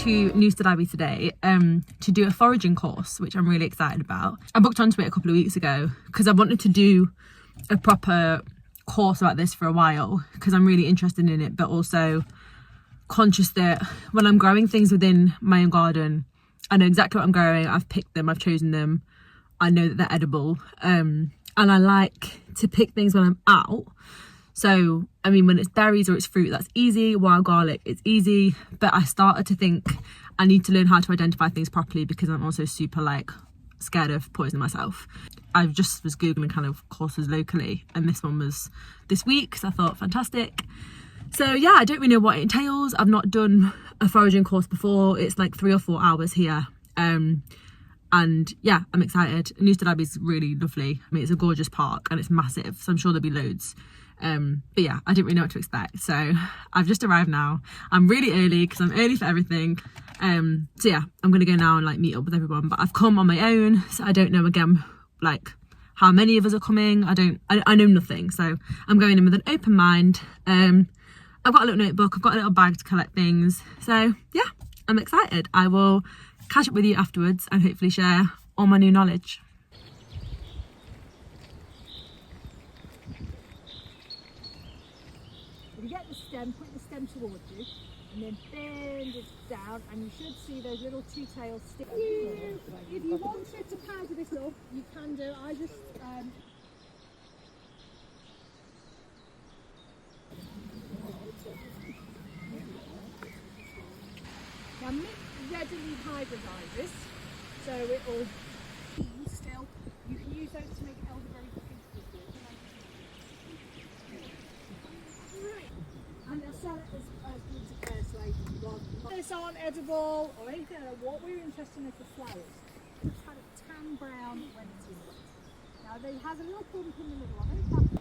to Nooster Abbey today to do a foraging course, which I'm really excited about. I booked onto it a couple of weeks ago because I wanted to do a proper course about this for a while because I'm really interested in it, but also conscious that when I'm growing things within my own garden, I know exactly what I'm growing. I've picked them, I've chosen them, I know that they're edible, and I like to pick things when I'm out. So, I mean, when it's berries or it's fruit, that's easy. Wild garlic, it's easy. But I started to think I need to learn how to identify things properly because I'm also super scared of poisoning myself. I just was Googling kind of courses locally, and this one was this week, so I thought fantastic. So yeah, I don't really know what it entails. I've not done a foraging course before. It's like 3 or 4 hours here. And yeah, I'm excited. Nooster Abbey is really lovely. I mean, it's a gorgeous park and it's massive, so I'm sure there'll be loads. But yeah, I didn't really know what to expect. So I've just arrived now. I'm really early because I'm early for everything. So yeah, I'm gonna go now and meet up with everyone. But I've come on my own, so I don't know again how many of us are coming. I know nothing. So I'm going in with an open mind. I've got a little notebook, I've got a little bag to collect things. So yeah, I'm excited. I will catch up with you afterwards and hopefully share all my new knowledge. If you get the stem, put the stem towards you and then bend it down and you should see those little two-tailed sticks. If you wanted to powder this up, you can do. I just now mix readily hybridizes, so it will still. You can use those to make elderberry cookies. Right. And they'll sell it as fertilizer. This aren't edible or anything like that. What we're interested in is the flowers. It's kind of tan brown when it's in it. Now they has a little bump in the middle of it.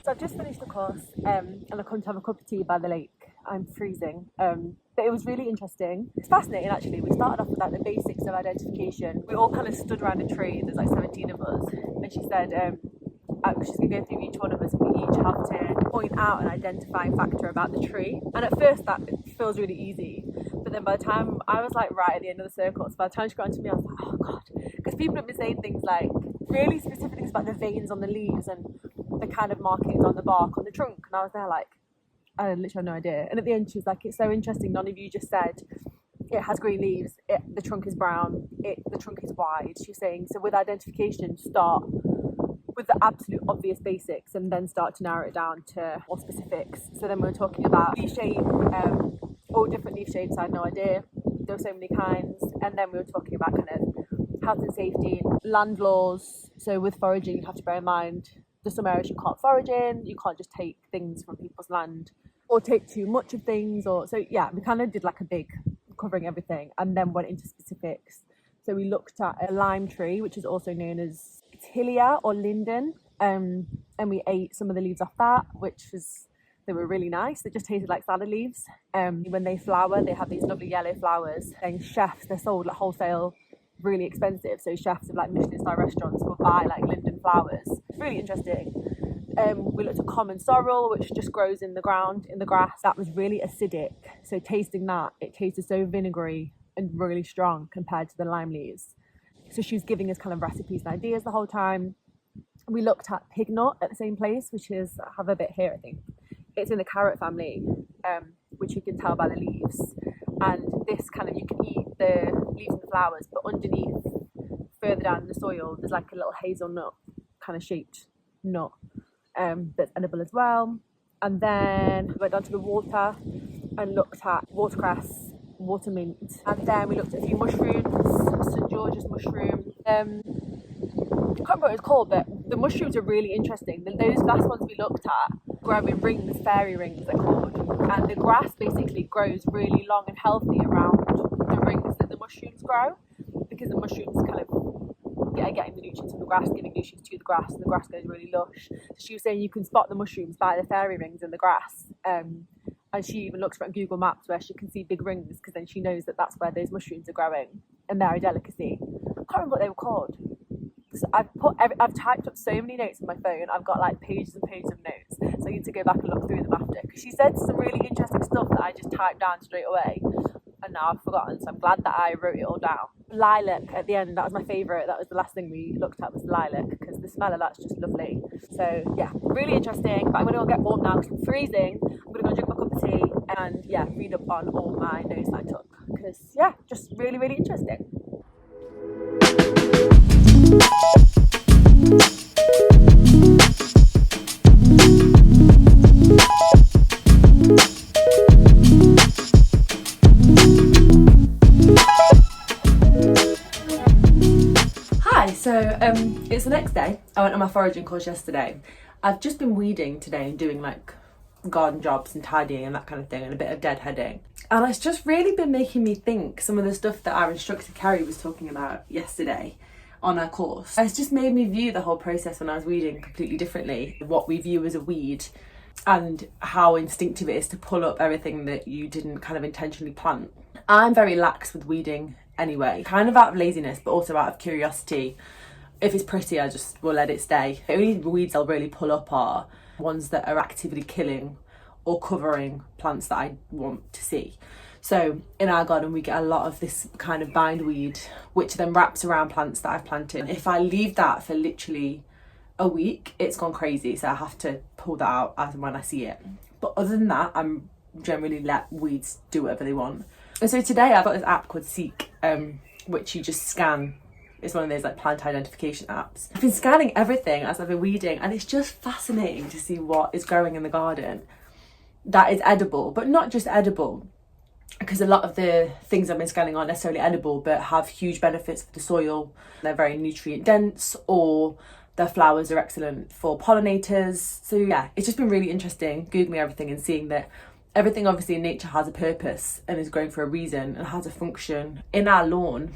So I've just finished the course and I come to have a cup of tea by the lake. I'm freezing, but it was really interesting. It's fascinating actually. We started off with the basics of identification. We all kind of stood around a tree. There's 17 of us, and she said she's going to go through each one of us and we each have to point out an identifying factor about the tree. And at first that feels really easy, but then by the time I was right at the end of the circle, so by the time she got onto me I was like, oh god, because people have been saying things really specific things about the veins on the leaves and the kind of markings on the bark on the trunk, and I was there I literally have no idea. And at the end she was like, it's so interesting, none of you just said it has green leaves, the trunk is brown, the trunk is wide. She's saying, so with identification, start with the absolute obvious basics and then start to narrow it down to more specifics. So then we were talking about leaf shape, all different leaf shapes, I had no idea, there were so many kinds. And then we were talking about kind of health and safety, land laws. So with foraging, you have to bear in mind there's some areas you can't forage in, you can't just take things from people's land or take too much of things, or so yeah, we kind of did a big covering everything and then went into specifics. So we looked at a lime tree, which is also known as tilia or linden, and we ate some of the leaves off that, they were really nice. They just tasted like salad leaves. When they flower, they have these lovely yellow flowers, and chefs, they're sold wholesale, really expensive, so chefs of Michelin star restaurants will buy linden flowers. It's really interesting. We looked at common sorrel, which just grows in the ground, in the grass. That was really acidic, so tasting that, it tasted so vinegary and really strong compared to the lime leaves. So she was giving us kind of recipes and ideas the whole time. We looked at pig nut at the same place, which is, I have a bit here I think. It's in the carrot family, which you can tell by the leaves. And this kind of, you can eat the leaves and the flowers, but underneath, further down in the soil, there's a little hazelnut kind of shaped nut that's edible as well. And then we went down to the water and looked at watercress, water mint, and then we looked at a few mushrooms, St George's mushroom. I can't remember what it's called, but the mushrooms are really interesting. Those last ones we looked at grow in rings, fairy rings they're called, and the grass basically grows really long and healthy around the rings that the mushrooms grow, because the mushrooms kind of getting the nutrients from the grass, giving nutrients to the grass, and the grass goes really lush. So she was saying you can spot the mushrooms by the fairy rings in the grass, and she even looks at Google Maps where she can see big rings, because then she knows that that's where those mushrooms are growing and they're a delicacy. I can't remember what they were called. I've typed up so many notes on my phone. I've got like pages and pages of notes, so I need to go back and look through them after, because she said some really interesting stuff that I just typed down straight away, and now I've forgotten, so I'm glad that I wrote it all down. Lilac at the end, that was my favourite. That was the last thing we looked at, was lilac, because the smell of that's just lovely. So yeah, really interesting. But I'm gonna go get warm now because I'm freezing. I'm gonna go drink my cup of tea and yeah, read up on all my notes that I took, because yeah, just really, really interesting. So it's the next day. I went on my foraging course yesterday. I've just been weeding today and doing like garden jobs and tidying and that kind of thing, and a bit of deadheading. And it's just really been making me think some of the stuff that our instructor Carrie was talking about yesterday on our course. It's just made me view the whole process when I was weeding completely differently. What we view as a weed and how instinctive it is to pull up everything that you didn't kind of intentionally plant. I'm very lax with weeding anyway, kind of out of laziness, but also out of curiosity. If it's pretty, I just will let it stay. The only weeds I'll really pull up are ones that are actively killing or covering plants that I want to see. So in our garden, we get a lot of this kind of bindweed, which then wraps around plants that I've planted. If I leave that for literally a week, it's gone crazy. So I have to pull that out as and when I see it. But other than that, I'm generally let weeds do whatever they want. And so today I got this app called Seek, which you just scan. It's one of those like plant identification apps. I've been scanning everything as I've been weeding, and it's just fascinating to see what is growing in the garden that is edible, but not just edible, because a lot of the things I've been scanning aren't necessarily edible, but have huge benefits for the soil. They're very nutrient dense, or their flowers are excellent for pollinators. So yeah, it's just been really interesting Googling everything and seeing that everything obviously in nature has a purpose and is growing for a reason and has a function. In our lawn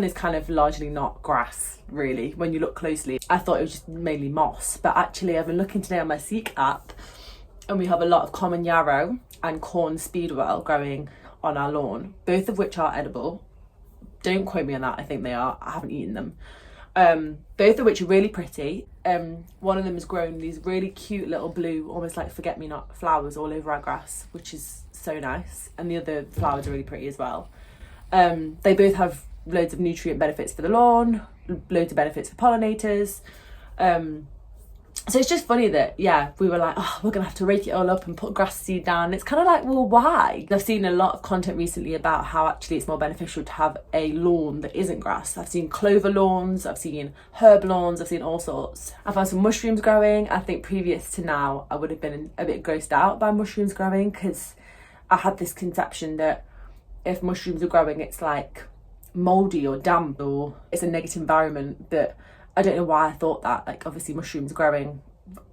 is kind of largely not grass, really, when you look closely. I thought it was just mainly moss, but actually I've been looking today on my Seek app, and we have a lot of common yarrow and corn speedwell growing on our lawn, both of which are edible. Don't quote me on that, I think they are. I haven't eaten them. Both of which are really pretty. One of them has grown these really cute little blue, almost like forget-me-not flowers all over our grass, which is so nice. And the other flowers are really pretty as well. They both have loads of nutrient benefits for the lawn, loads of benefits for pollinators. So it's just funny that, yeah, we were like, oh, we're gonna have to rake it all up and put grass seed down. It's kind of like, well, why? I've seen a lot of content recently about how actually it's more beneficial to have a lawn that isn't grass. I've seen clover lawns, I've seen herb lawns, I've seen all sorts. I found some mushrooms growing. I think previous to now, I would have been a bit grossed out by mushrooms growing, because I had this conception that if mushrooms are growing, it's like mouldy or damp, or it's a negative environment. But I don't know why I thought that. Like, obviously mushrooms growing,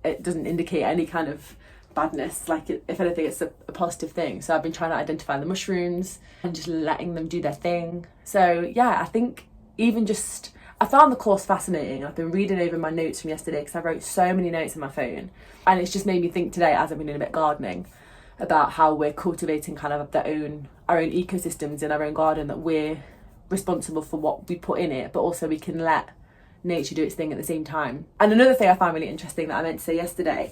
it doesn't indicate any kind of badness. Like, if anything, it's a positive thing. So I've been trying to identify the mushrooms and just letting them do their thing. So yeah, I think I found the course fascinating. I've been reading over my notes from yesterday because I wrote so many notes on my phone, and it's just made me think today, as I've been doing a bit of gardening, about how we're cultivating kind of our own ecosystems in our own garden, that we're responsible for what we put in it, but also we can let nature do its thing at the same time. And another thing I found really interesting that I meant to say yesterday,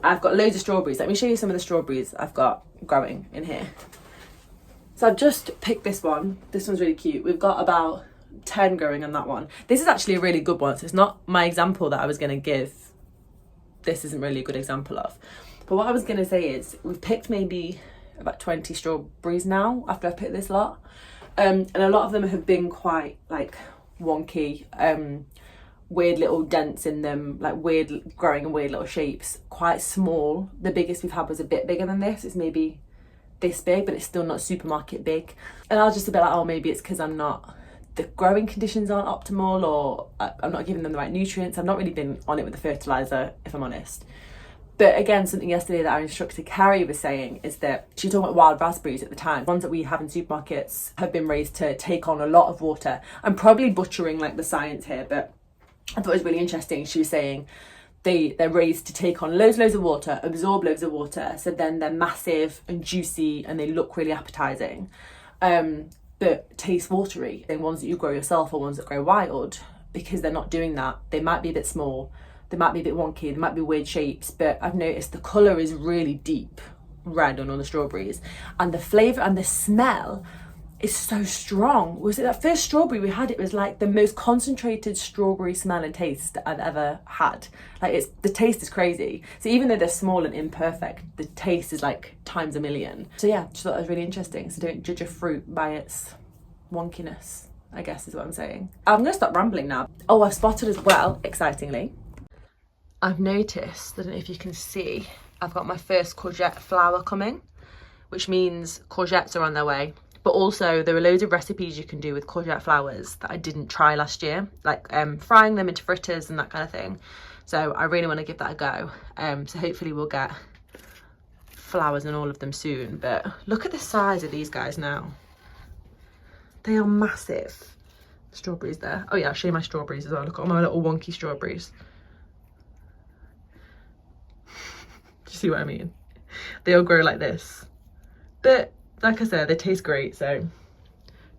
I've got loads of strawberries. Let me show you some of the strawberries I've got growing in here. So I've just picked this one. This one's really cute. We've got about 10 growing on that one. This is actually a really good one. So it's not my example that I was going to give. This isn't really a good example of. But what I was going to say is we've picked maybe about 20 strawberries now after I've picked this lot. And a lot of them have been quite like wonky, weird little dents in them, like weird growing in weird little shapes, quite small. The biggest we've had was a bit bigger than this. It's maybe this big, but it's still not supermarket big. And I was just a bit like, oh, maybe it's because the growing conditions aren't optimal, or I'm not giving them the right nutrients. I've not really been on it with the fertilizer, if I'm honest. But again, something yesterday that our instructor Carrie was saying is that she was talking about wild raspberries at the time. Ones that we have in supermarkets have been raised to take on a lot of water. I'm probably butchering like the science here, but I thought it was really interesting. She was saying they're raised to take on loads of water, absorb loads of water, so then they're massive and juicy and they look really appetizing, but taste watery. And ones that you grow yourself or ones that grow wild because they're not doing that. They might be a bit small, they might be a bit wonky, they might be weird shapes, but I've noticed the colour is really deep red on all the strawberries, and the flavour and the smell is so strong. Was it that first strawberry we had? It was like the most concentrated strawberry smell and taste I've ever had. Like the taste is crazy. So even though they're small and imperfect, the taste is like times a million. So yeah, just thought that was really interesting. So don't judge a fruit by its wonkiness, I guess is what I'm saying. I'm gonna stop rambling now. Oh, I've spotted as well, excitingly, I've noticed, I don't know if you can see, I've got my first courgette flower coming, which means courgettes are on their way. But also there are loads of recipes you can do with courgette flowers that I didn't try last year, like frying them into fritters and that kind of thing. So I really want to give that a go. So hopefully we'll get flowers in all of them soon. But look at the size of these guys now. They are massive. Strawberries there. Oh yeah, I'll show you my strawberries as well. Look at all my little wonky strawberries. Do you see what I mean? They all grow like this. But like I said, they taste great, so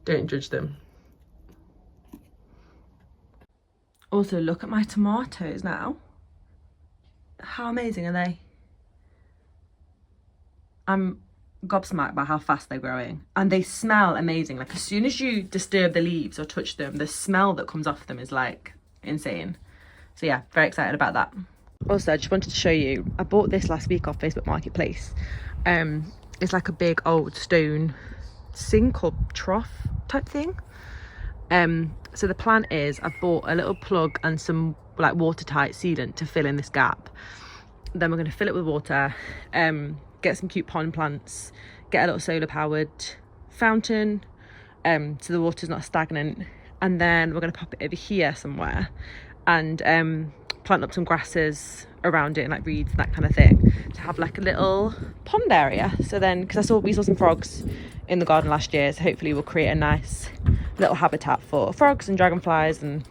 don't judge them. Also, look at my tomatoes now. How amazing are they? I'm gobsmacked by how fast they're growing, and they smell amazing. Like as soon as you disturb the leaves or touch them, the smell that comes off them is like insane. So yeah, very excited about that. Also, I just wanted to show you, I bought this last week off Facebook Marketplace. It's like a big old stone sink or trough type thing. So the plan is I've bought a little plug and some like watertight sealant to fill in this gap. Then we're going to fill it with water, get some cute pond plants, get a little solar powered fountain so the water's not stagnant, and then we're going to pop it over here somewhere and plant up some grasses around it and like reeds and that kind of thing, to have like a little pond area. So then, because we saw some frogs in the garden last year, so hopefully we'll create a nice little habitat for frogs and dragonflies and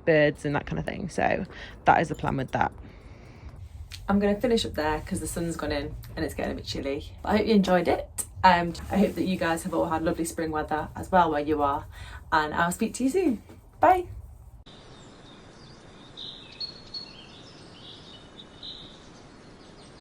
birds and that kind of thing. So that is the plan with that. I'm going to finish up there because the sun's gone in and it's getting a bit chilly. But I hope you enjoyed it. I hope that you guys have all had lovely spring weather as well where you are, and I'll speak to you soon. Bye.